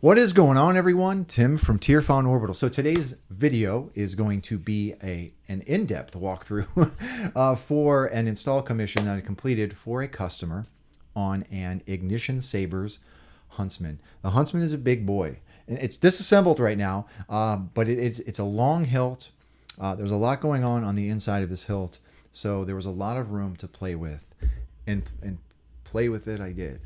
What is going on, everyone? Tim from Tierfaun Orbital. So today's video is going to be an in-depth walkthrough for an install commission that I completed for a customer on an Ignition Saber's Huntsman. The Huntsman is a big boy, and it's disassembled right now, but it's a long hilt. There's a lot going on the inside of this hilt, so there was a lot of room to play with, and play with it I did.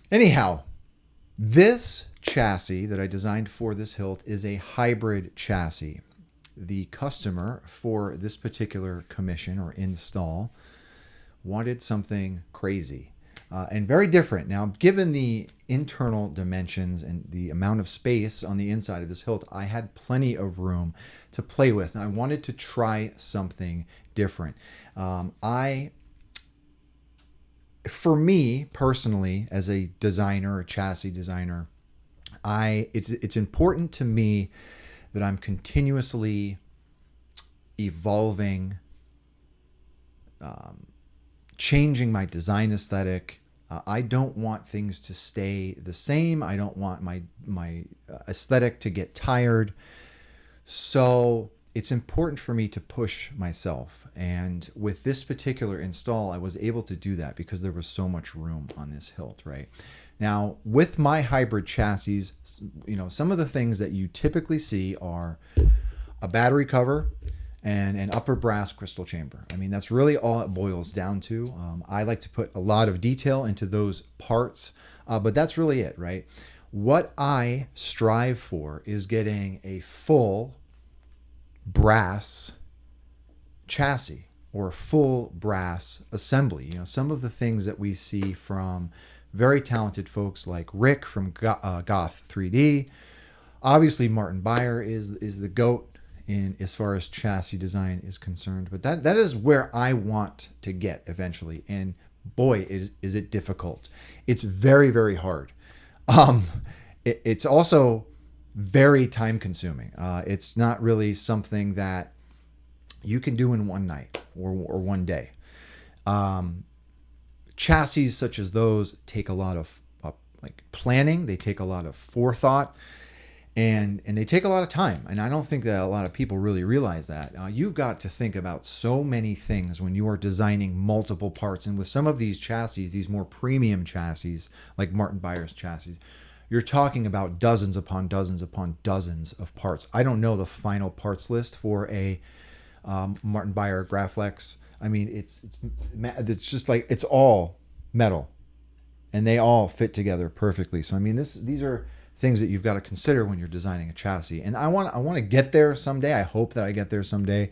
Anyhow, this chassis that I designed for this hilt is a hybrid chassis. The customer for this particular commission or install wanted something crazy and very different. Now, given the internal dimensions and the amount of space on the inside of this hilt, I had plenty of room to play with. And I wanted to try something different. For me personally, as a designer, a chassis designer, it's important to me that I'm continuously evolving, changing my design aesthetic. I don't want things to stay the same. I don't want my aesthetic to get tired. So it's important for me to push myself. And with this particular install, I was able to do that because there was so much room on this hilt, right? Now, with my hybrid chassis, some of the things that you typically see are a battery cover and an upper brass crystal chamber. I mean, that's really all it boils down to. I like to put a lot of detail into those parts, but that's really it, right? What I strive for is getting a full brass chassis or full brass assembly. Some of the things that we see from very talented folks like Rick from Goth 3D. Obviously, Martin Beyer is the GOAT in as far as chassis design is concerned. But that is where I want to get eventually. And boy, is it difficult. It's very, very hard. It's also very time consuming. It's not really something that you can do in one night or one day. Chassis such as those take a lot of planning. They take a lot of forethought, and they take a lot of time. And I don't think that a lot of people really realize that. You've got to think about so many things when you are designing multiple parts. And with some of these chassis, these more premium chassis, like Martin Beyer's chassis, you're talking about dozens upon dozens upon dozens of parts. I don't know the final parts list for a Martin Beyer Graflex. I mean, it's just like it's all metal, and they all fit together perfectly. So I mean, these are things that you've got to consider when you're designing a chassis. And I want to get there someday. I hope that I get there someday,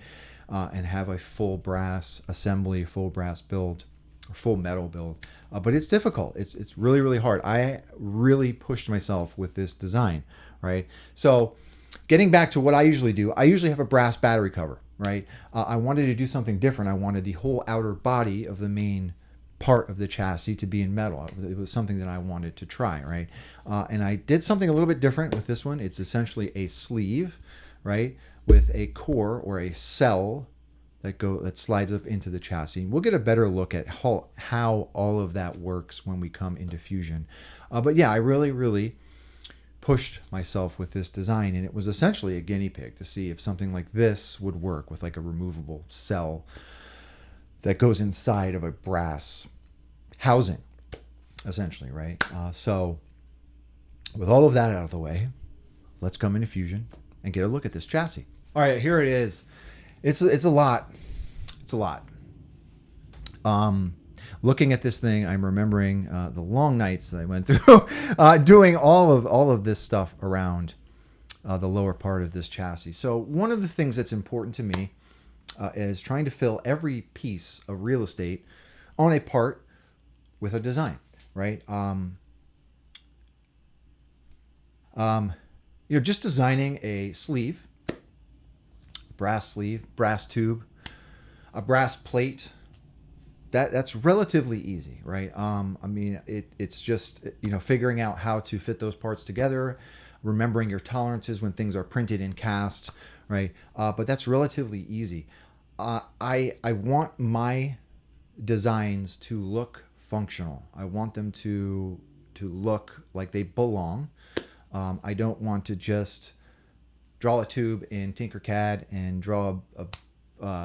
and have a full brass assembly, full brass build, full metal build. But it's difficult. It's really, really hard. I really pushed myself with this design, right? So getting back to what I usually do, I usually have a brass battery cover, right? I wanted to do something different. I wanted the whole outer body of the main part of the chassis to be in metal. It was something that I wanted to try, right? And I did something a little bit different with this one. It's essentially a sleeve, right, with a core or a cell that slides up into the chassis. We'll get a better look at how all of that works when we come into Fusion. But yeah, I really, really pushed myself with this design, and it was essentially a guinea pig to see if something like this would work with like a removable cell that goes inside of a brass housing, essentially, right? So with all of that out of the way, let's come into Fusion and get a look at this chassis. All right, here it is. It's a lot. It's a lot. Looking at this thing, I'm remembering the long nights that I went through doing all of this stuff around the lower part of this chassis. So one of the things that's important to me is trying to fill every piece of real estate on a part with a design, right? Just designing a sleeve, brass tube, a brass plate. That's relatively easy, right? I mean, it's just figuring out how to fit those parts together, remembering your tolerances when things are printed and cast, right? But that's relatively easy. I want my designs to look functional. I want them to look like they belong. I don't want to just draw a tube in Tinkercad and draw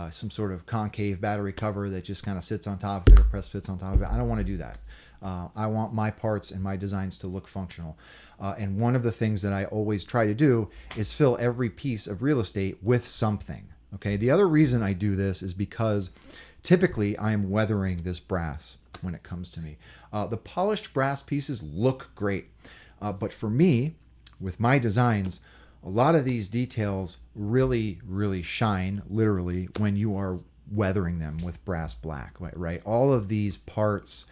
some sort of concave battery cover that just kind of sits on top of it or press fits on top of it. I don't want to do that. I want my parts and my designs to look functional. And one of the things that I always try to do is fill every piece of real estate with something. Okay. The other reason I do this is because typically I am weathering this brass when it comes to me. The polished brass pieces look great. But for me, with my designs, a lot of these details really, really shine literally when you are weathering them with brass black, right? All of these parts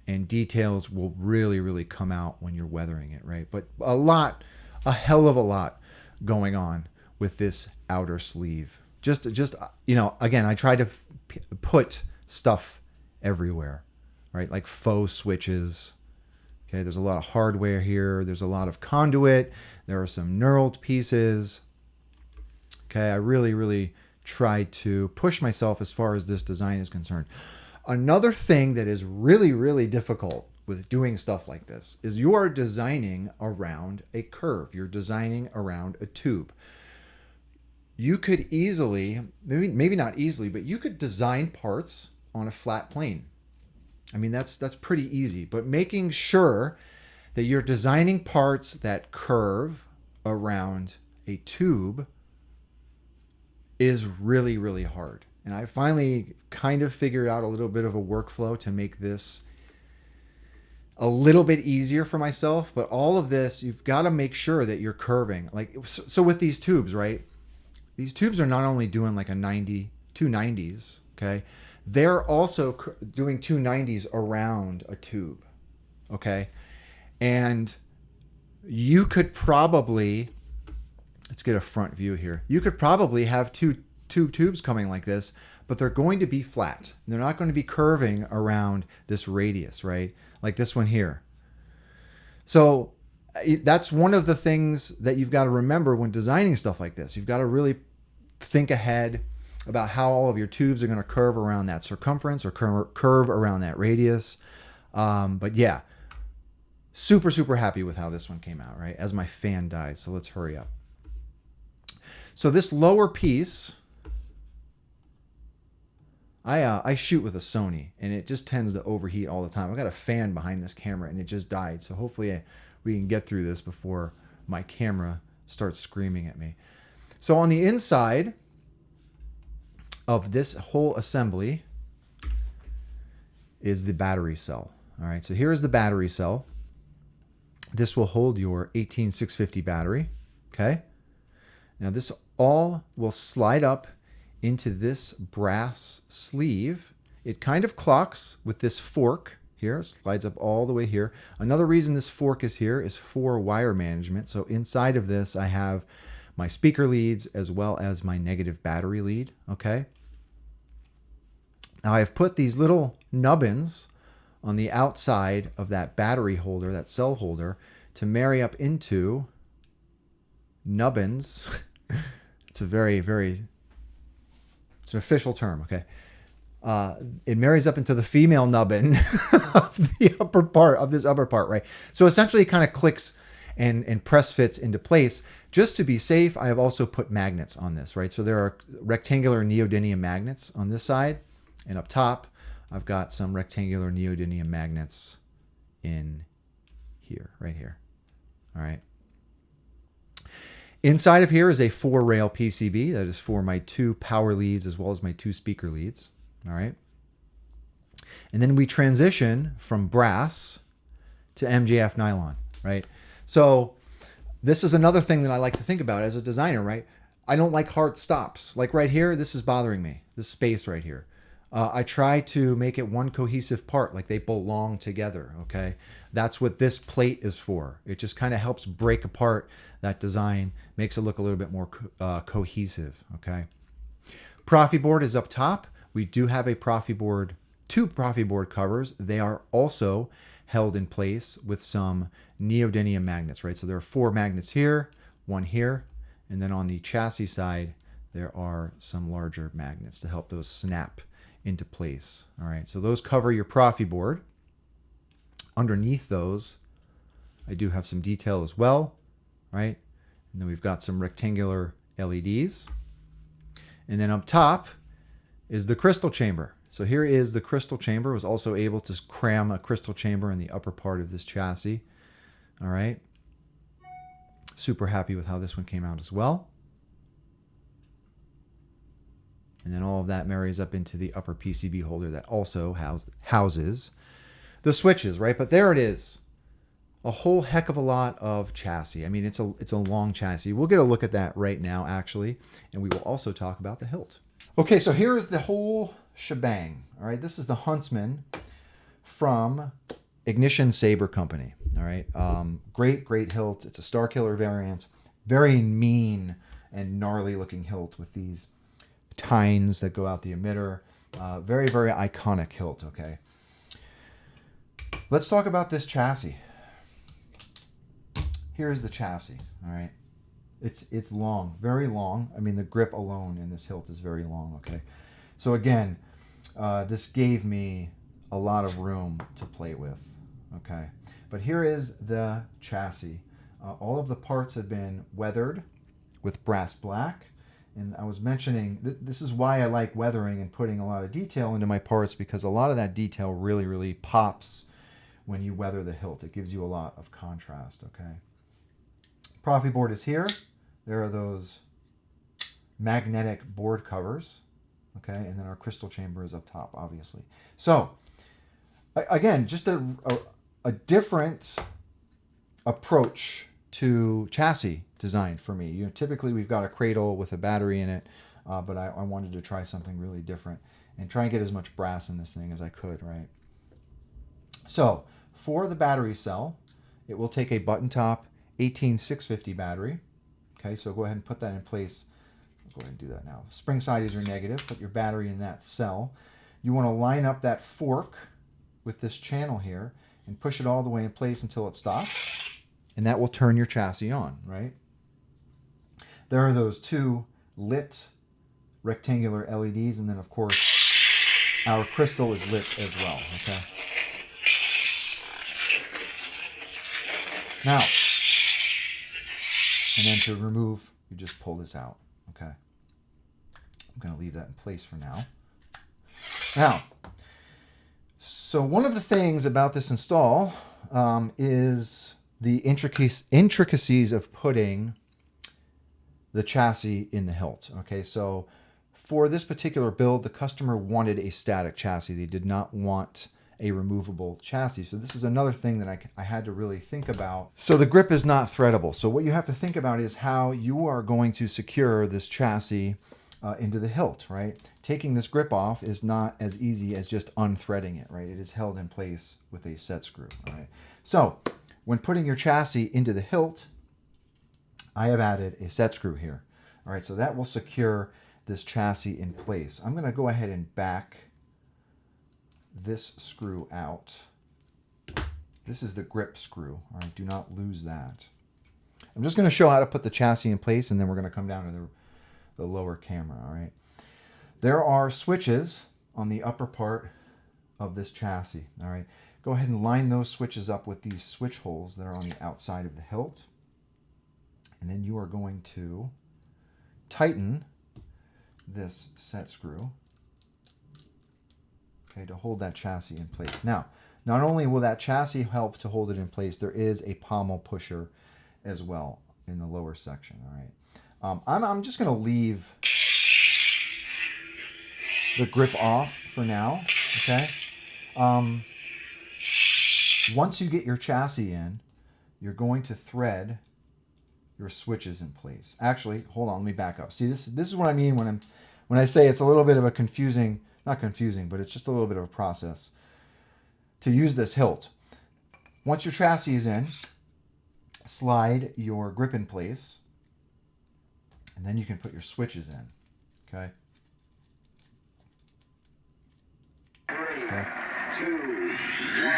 and details will really, really come out when you're weathering it, right? But a hell of a lot going on with this outer sleeve. Just again, I try to put stuff everywhere, right? Like faux switches. Okay, there's a lot of hardware here. There's a lot of conduit. There are some knurled pieces. Okay, I really, really try to push myself as far as this design is concerned. Another thing that is really, really difficult with doing stuff like this is you are designing around a curve. You're designing around a tube. You could easily, maybe not easily, but you could design parts on a flat plane. I mean, that's pretty easy, but making sure that you're designing parts that curve around a tube is really, really hard. And I finally kind of figured out a little bit of a workflow to make this a little bit easier for myself. But all of this, you've got to make sure that you're curving. Like, so with these tubes, right? These tubes are not only doing like a 290s, okay? They're also doing 290s around a tube, okay? And you could probably, let's get a front view here. You could probably have two tubes coming like this, but they're going to be flat. They're not going to be curving around this radius, right? Like this one here. So that's one of the things that you've got to remember when designing stuff like this. You've got to really think ahead about how all of your tubes are going to curve around that circumference or curve around that radius. But yeah, super, super happy with how this one came out, right? As my fan dies. So let's hurry up. So this lower piece, I shoot with a Sony and it just tends to overheat all the time. I've got a fan behind this camera and it just died. So hopefully we can get through this before my camera starts screaming at me. So on the inside of this whole assembly is the battery cell. All right, so here's the battery cell. This will hold your 18650 battery, okay? Now this all will slide up into this brass sleeve. It kind of clocks with this fork here, slides up all the way here. Another reason this fork is here is for wire management. So inside of this, I have my speaker leads as well as my negative battery lead, okay? Now I've put these little nubbins on the outside of that battery holder, that cell holder, to marry up into nubbins. It's a very, very, it's an official term, okay? It marries up into the female nubbin of the upper part, of this upper part, right? So essentially it kind of clicks and press fits into place. Just to be safe, I have also put magnets on this, right? So there are rectangular neodymium magnets on this side, and up top, I've got some rectangular neodymium magnets in here, right here. All right. Inside of here is a 4-rail PCB. That is for my 2 power leads as well as my 2 speaker leads. All right. And then we transition from brass to MJF nylon, right? So this is another thing that I like to think about as a designer, right? I don't like hard stops. Like right here, this is bothering me, this space right here. I try to make it one cohesive part, like they belong together, okay? That's what this plate is for. It just kind of helps break apart that design, makes it look a little bit more cohesive, okay? Profi board is up top. We do have a Profi board, 2 Profi board covers. They are also held in place with some neodymium magnets, right? So there are 4 magnets here, 1 here, and then on the chassis side, there are some larger magnets to help those snap into place. All right, so those cover your Profi board. underneath those, I do have some detail as well, right? And then we've got some rectangular LEDs. And then up top is the crystal chamber. So here is the crystal chamber. I was also able to cram a crystal chamber in the upper part of this chassis. All right. Super happy with how this one came out as well. And then all of that marries up into the upper PCB holder that also houses the switches, right? But there it is. A whole heck of a lot of chassis. I mean, it's a long chassis. We'll get a look at that right now, actually. And we will also talk about the hilt. Okay, so here is the whole shebang. All right, this is the Huntsman from Ignition Saber Company. All right, great hilt. It's a Star Killer variant. Very mean and gnarly looking hilt with these tines that go out the emitter. Very iconic hilt. Okay, let's talk about this chassis. Here's the chassis. All right, it's long, very long. I mean, the grip alone in this hilt is very long. Okay, so again, this gave me a lot of room to play with. Okay, but here is the chassis. All of the parts have been weathered with brass black. And I was mentioning, this is why I like weathering and putting a lot of detail into my parts, because a lot of that detail really pops when you weather the hilt. It gives you a lot of contrast, okay? Profi board is here. There are those magnetic board covers, okay? And then our crystal chamber is up top, obviously. So, again, just a different approach to chassis design for me. You know, typically we've got a cradle with a battery in it, but I wanted to try something really different and try and get as much brass in this thing as I could, right? So for the battery cell, it will take a button top 18650 battery. Okay, so go ahead and put that in place. I'll go ahead and do that now. Spring side is your negative. Put your battery in that cell. You want to line up that fork with this channel here and push it all the way in place until it stops. And that will turn your chassis on, right? There are those two lit rectangular LEDs, and then of course our crystal is lit as well, okay? Now, and then to remove, you just pull this out, okay? I'm gonna leave that in place for now. Now, so one of the things about this install is the intricacies of putting the chassis in the hilt. Okay, so for this particular build, the customer wanted a static chassis. They did not want a removable chassis. So this is another thing that I had to really think about. So the grip is not threadable. So what you have to think about is how you are going to secure this chassis into the hilt, right? Taking this grip off is not as easy as just unthreading it, right? It is held in place with a set screw, all right? So when putting your chassis into the hilt, I have added a set screw here. All right, so that will secure this chassis in place. I'm gonna go ahead and back this screw out. This is the grip screw, all right? Do not lose that. I'm just gonna show how to put the chassis in place, and then we're gonna come down to the lower camera, all right? There are switches on the upper part of this chassis, all right? Go ahead and line those switches up with these switch holes that are on the outside of the hilt. And then you are going to tighten this set screw, okay, to hold that chassis in place. Now, not only will that chassis help to hold it in place, there is a pommel pusher as well in the lower section, all right? I'm just going to leave the grip off for now, okay? Once you get your chassis in, you're going to thread your switches in place. Actually, hold on, let me back up. See, this is what I mean when I say it's a little bit of a confusing, not confusing, but it's just a little bit of a process to use this hilt. Once your chassis is in, slide your grip in place, and then you can put your switches in, okay? Okay. 2, 1.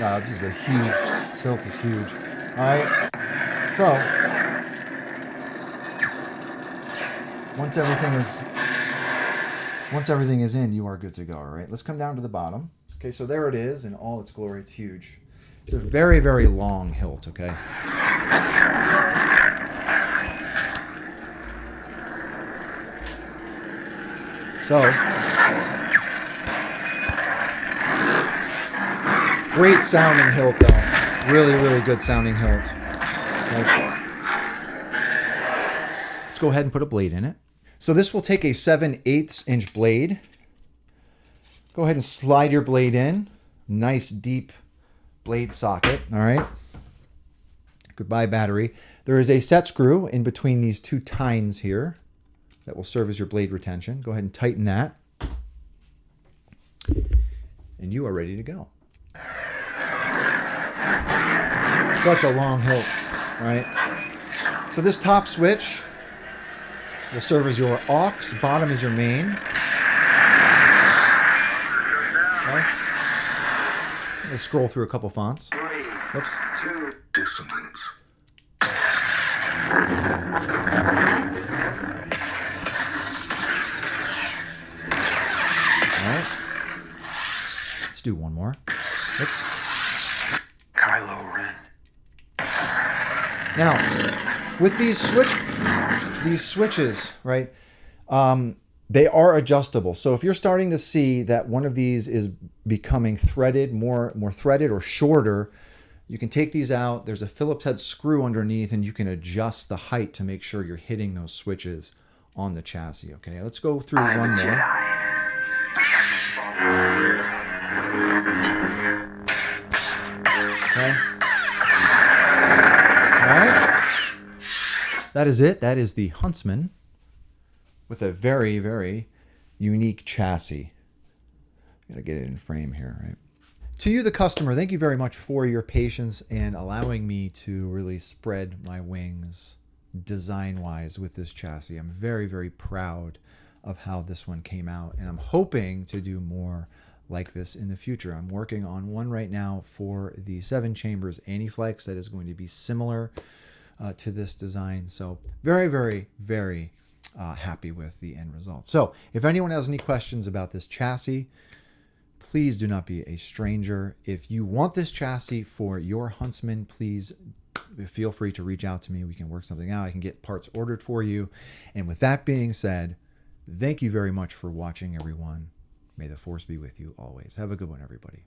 Wow, this is a huge, tilt is huge. All right, so once everything is Once everything is in, you are good to go. All right, let's come down to the bottom. Okay, so there it is in all its glory. It's huge. It's a very, very long hilt, okay? So, great sounding hilt though. Really, really good sounding hilt. Okay. Let's go ahead and put a blade in it. So this will take a 7/8 inch blade. Go ahead and slide your blade in. Nice deep blade socket, all right? Goodbye battery. There is a set screw in between these two tines here that will serve as your blade retention. Go ahead and tighten that. And you are ready to go. Such a long hilt, right? So this top switch will serve as your aux, bottom is your main. Okay. Let's scroll through a couple fonts. Whoops. Dissonance. All right. Let's do one more. Whoops. Kylo Ren. Now, with these switches, right? They are adjustable. So if you're starting to see that one of these is becoming threaded, more threaded or shorter, you can take these out. There's a Phillips head screw underneath, and you can adjust the height to make sure you're hitting those switches on the chassis. Okay, let's go through one more. Okay. All right. That is it. That is the Huntsman with a very, very unique chassis. Gotta get it in frame here, right? To you, the customer, thank you very much for your patience and allowing me to really spread my wings design-wise with this chassis. I'm very, very proud of how this one came out, and I'm hoping to do more like this in the future. I'm working on one right now for the 7 chambers Anti-Flex that is going to be similar to this design. So very, very, very happy with the end result. So if anyone has any questions about this chassis, please do not be a stranger. If you want this chassis for your Huntsman, please feel free to reach out to me. We can work something out. I can get parts ordered for you. And with that being said, thank you very much for watching, everyone. May the force be with you always. Have a good one, everybody.